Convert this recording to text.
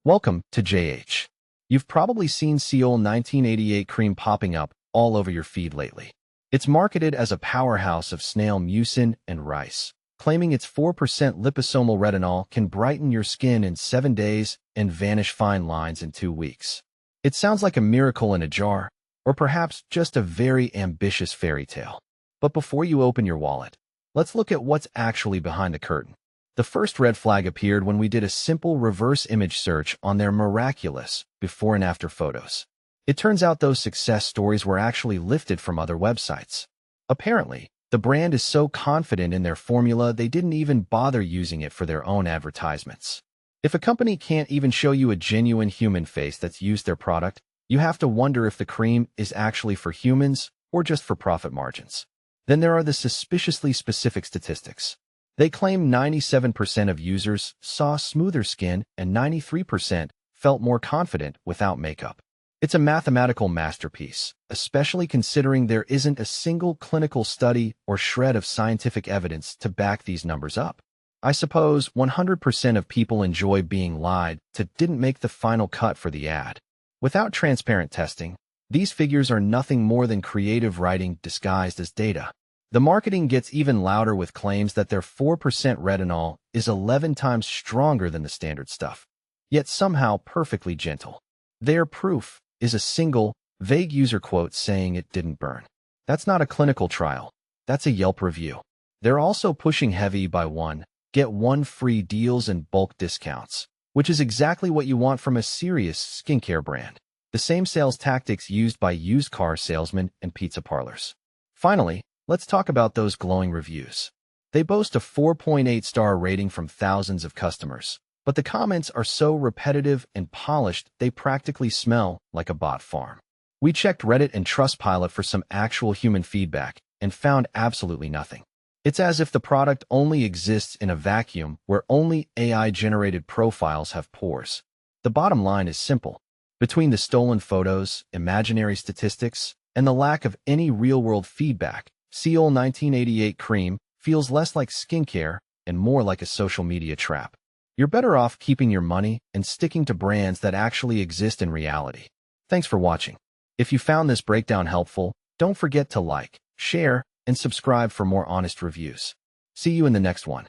Welcome to JH. You've probably seen SEOUL 1988 cream popping up all over your feed lately. It's marketed as a powerhouse of snail mucin and rice, claiming its 4% liposomal retinol can brighten your skin in 7 days and vanish fine lines in 2 weeks. It sounds like a miracle in a jar, or perhaps just a very ambitious fairy tale. But before you open your wallet, let's look at what's actually behind the curtain. The first red flag appeared when we did a simple reverse image search on their miraculous before and after photos. It turns out those success stories were actually lifted from other websites. Apparently, the brand is so confident in their formula they didn't even bother using it for their own advertisements. If a company can't even show you a genuine human face that's used their product, you have to wonder if the cream is actually for humans or just for profit margins. Then there are the suspiciously specific statistics. They claim 97% of users saw smoother skin and 93% felt more confident without makeup. It's a mathematical masterpiece, especially considering there isn't a single clinical study or shred of scientific evidence to back these numbers up. I suppose 100% of people enjoy being lied to didn't make the final cut for the ad. Without transparent testing, these figures are nothing more than creative writing disguised as data. The marketing gets even louder with claims that their 4% retinol is 11 times stronger than the standard stuff, yet somehow perfectly gentle. Their proof is a single, vague user quote saying it didn't burn. That's not a clinical trial. That's a Yelp review. They're also pushing heavy buy one, get one free deals and bulk discounts, which is exactly what you want from a serious skincare brand. The same sales tactics used by used car salesmen and pizza parlors. Finally, let's talk about those glowing reviews. They boast a 4.8-star rating from thousands of customers, but the comments are so repetitive and polished they practically smell like a bot farm. We checked Reddit and Trustpilot for some actual human feedback and found absolutely nothing. It's as if the product only exists in a vacuum where only AI-generated profiles have pores. The bottom line is simple. Between the stolen photos, imaginary statistics, and the lack of any real-world feedback, SEOUL 1988 cream feels less like skincare and more like a social media trap. You're better off keeping your money and sticking to brands that actually exist in reality. Thanks for watching. If you found this breakdown helpful, don't forget to like, share, and subscribe for more honest reviews. See you in the next one.